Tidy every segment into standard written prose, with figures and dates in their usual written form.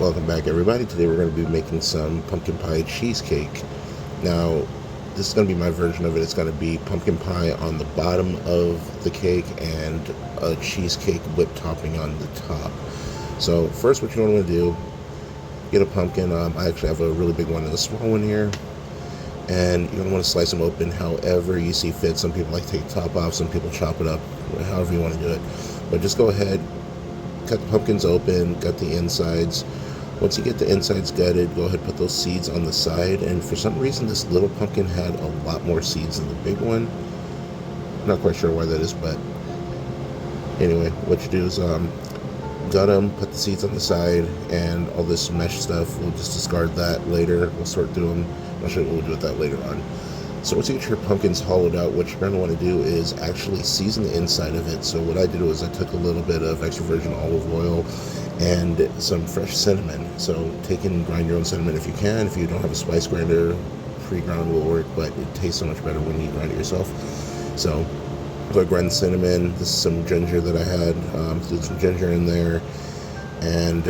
Welcome back, everybody. Today we're going to be making some pumpkin pie cheesecake. Now, this is going to be my version of it. It's going to be pumpkin pie on the bottom of the cake and a cheesecake whip topping on the top. So first, what you want to do, get a pumpkin. I actually have a really big one and a small one here. And you're going to want to slice them open however you see fit. Some people like to take the top off, some people chop it up, however you want to do it. But just go ahead, cut the pumpkins open, gut the insides. Once you get the insides gutted, go ahead and put those seeds on the side. And for some reason, this little pumpkin had a lot more seeds than the big one. Not quite sure why that is, but anyway, what you do is gut them, put the seeds on the side, and all this mesh stuff, we'll just discard that later. We'll sort through them. I'll show you what we'll do with that later on. So once you get your pumpkins hollowed out, what you're going to want to do is actually season the inside of it. So what I did was I took a little bit of extra virgin olive oil and some fresh cinnamon. So take and grind your own cinnamon if you can. If you don't have a spice grinder, pre-ground will work, but it tastes so much better when you grind it yourself. So I grind the cinnamon. This is some ginger that I had. Threw some ginger in there. And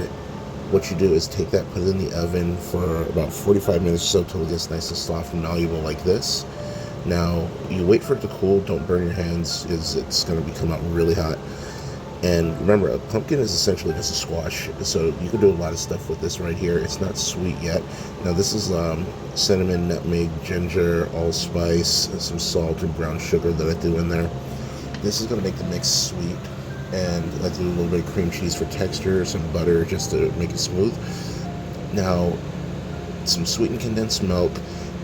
what you do is take that, put it in the oven for about 45 minutes or so till it gets nice and soft and malleable like this. Now, you wait for it to cool. Don't burn your hands, it's going to come out really hot. And remember, a pumpkin is essentially just a squash, so you can do a lot of stuff with this right here. It's not sweet yet. Now, this is cinnamon, nutmeg, ginger, allspice, and some salt and brown sugar that I threw in there. This is going to make the mix sweet. And I do a little bit of cream cheese for texture, some butter just to make it smooth. Now, some sweetened condensed milk,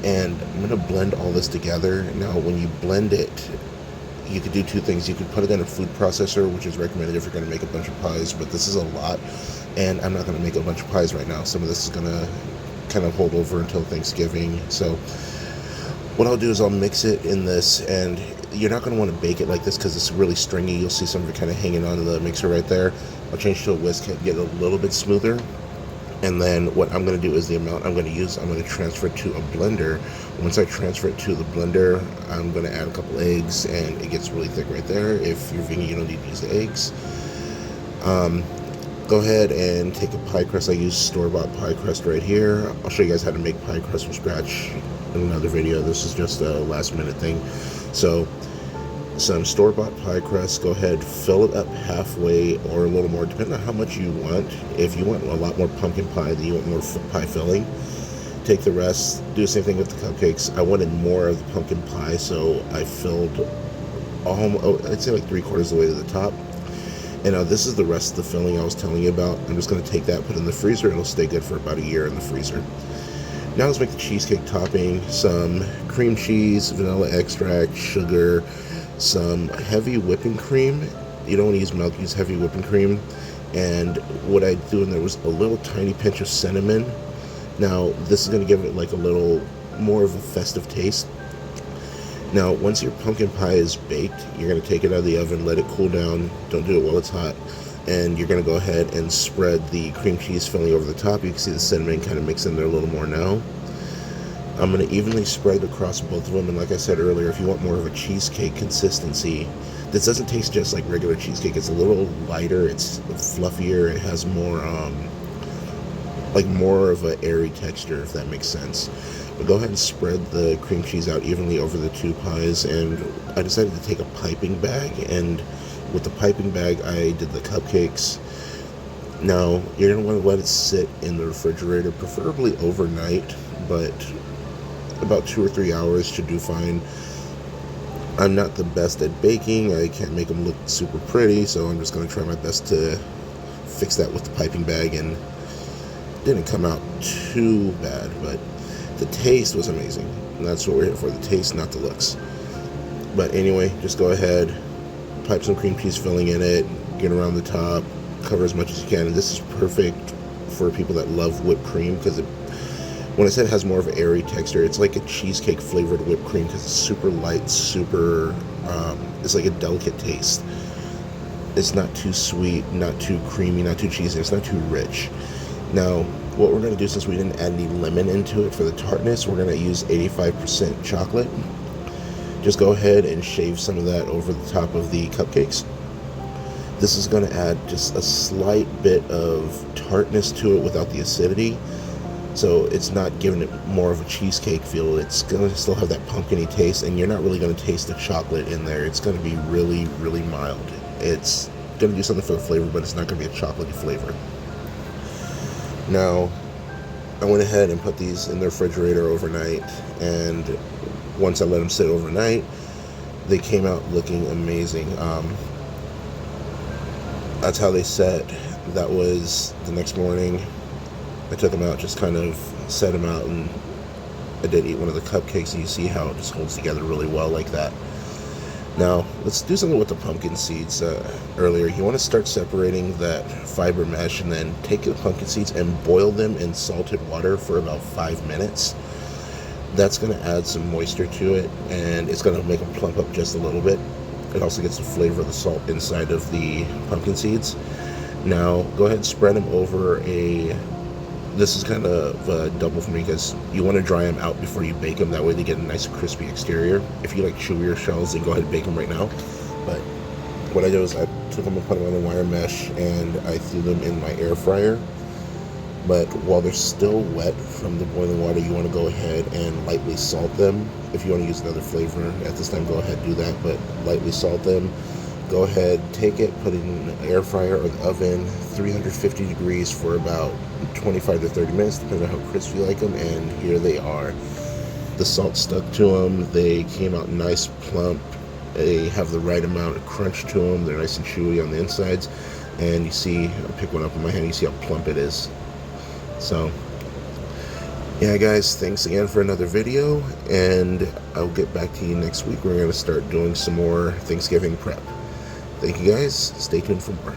and I'm going to blend all this together. Now, when you blend it, you could do two things. You could put it in a food processor, which is recommended if you're going to make a bunch of pies, but this is a lot, and I'm not going to make a bunch of pies right now. Some of this is going to kind of hold over until Thanksgiving. So what I'll do is I'll mix it in this, and you're not going to want to bake it like this because it's really stringy. You'll see some of it kind of hanging onto the mixer right there. I'll change to a whisk and get it a little bit smoother. And then what I'm going to do is the amount I'm going to use, I'm going to transfer it to a blender. Once I transfer it to the blender, I'm going to add a couple eggs, and it gets really thick right there. If you're vegan, you don't need to use the eggs. Go ahead and take a pie crust. I use store-bought pie crust right here. I'll show you guys how to make pie crust from scratch in another video. This is just a last-minute thing. So, some store-bought pie crust, go ahead, fill it up halfway or a little more, depending on how much you want. If you want a lot more pumpkin pie, then you want more pie filling. Take the rest, do the same thing with the cupcakes. I wanted more of the pumpkin pie, so I filled I'd say like 3/4 of the way to the top. And now this is the rest of the filling I was telling you about. I'm just going to take that, put it in the freezer, and it'll stay good for about a year in the freezer. Now let's make the cheesecake topping. Some cream cheese, vanilla extract, sugar, some heavy whipping cream. You don't want to use milk, use heavy whipping cream. And what I do in there was a little tiny pinch of cinnamon. Now this is going to give it like a little more of a festive taste. Now once your pumpkin pie is baked, you're going to take it out of the oven, let it cool down. Don't do it while it's hot. And you're going to go ahead and spread the cream cheese filling over the top. You can see the cinnamon kind of mix in there a little more now. I'm going to evenly spread across both of them. And like I said earlier, if you want more of a cheesecake consistency, this doesn't taste just like regular cheesecake. It's a little lighter. It's fluffier. It has more, like more of an airy texture, if that makes sense. But go ahead and spread the cream cheese out evenly over the two pies. And I decided to take a piping bag, and with the piping bag, I did the cupcakes. Now, you're going to want to let it sit in the refrigerator, preferably overnight, but about 2 or 3 hours should do fine. I'm not the best at baking. I can't make them look super pretty, so I'm just going to try my best to fix that with the piping bag, and it didn't come out too bad, but the taste was amazing. And that's what we're here for, the taste, not the looks. But anyway, just go ahead, pipe some cream cheese filling in it, get around the top, cover as much as you can. And this is perfect for people that love whipped cream, because when I said it has more of an airy texture, it's like a cheesecake flavored whipped cream, because it's super light, super, it's like a delicate taste. It's not too sweet, not too creamy, not too cheesy, it's not too rich. Now, what we're going to do, since we didn't add any lemon into it for the tartness, we're going to use 85% chocolate. Just go ahead and shave some of that over the top of the cupcakes. This is going to add just a slight bit of tartness to it without the acidity. So it's not giving it more of a cheesecake feel. It's going to still have that pumpkin-y taste, and you're not really going to taste the chocolate in there. It's going to be really, really mild. It's going to do something for the flavor, but it's not going to be a chocolatey flavor. Now, I went ahead and put these in the refrigerator overnight, and once I let them sit overnight, they came out looking amazing. That's how they set. That was the next morning. I took them out, just kind of set them out, and I did eat one of the cupcakes, and you see how it just holds together really well like that. Now, let's do something with the pumpkin seeds. Earlier, you want to start separating that fiber mesh, and then take the pumpkin seeds and boil them in salted water for about 5 minutes. That's going to add some moisture to it, and it's going to make them plump up just a little bit. It also gets the flavor of the salt inside of the pumpkin seeds. Now, go ahead and spread them over this is kind of double for me, because you want to dry them out before you bake them. That way they get a nice crispy exterior. If you like chewier shells, then go ahead and bake them right now. But what I did was I took them and put them on the wire mesh, and I threw them in my air fryer. But while they're still wet from the boiling water, you want to go ahead and lightly salt them. If you want to use another flavor at this time, go ahead and do that, but lightly salt them. Go ahead, take it, put it in the air fryer or the oven, 350 degrees for about 25 to 30 minutes, depending on how crispy you like them, and here they are. The salt stuck to them, they came out nice, plump, they have the right amount of crunch to them, they're nice and chewy on the insides, and you see, I'll pick one up in my hand, you see how plump it is. So, yeah guys, thanks again for another video, and I'll get back to you next week. We're going to start doing some more Thanksgiving prep. Thank you guys. Stay tuned for more.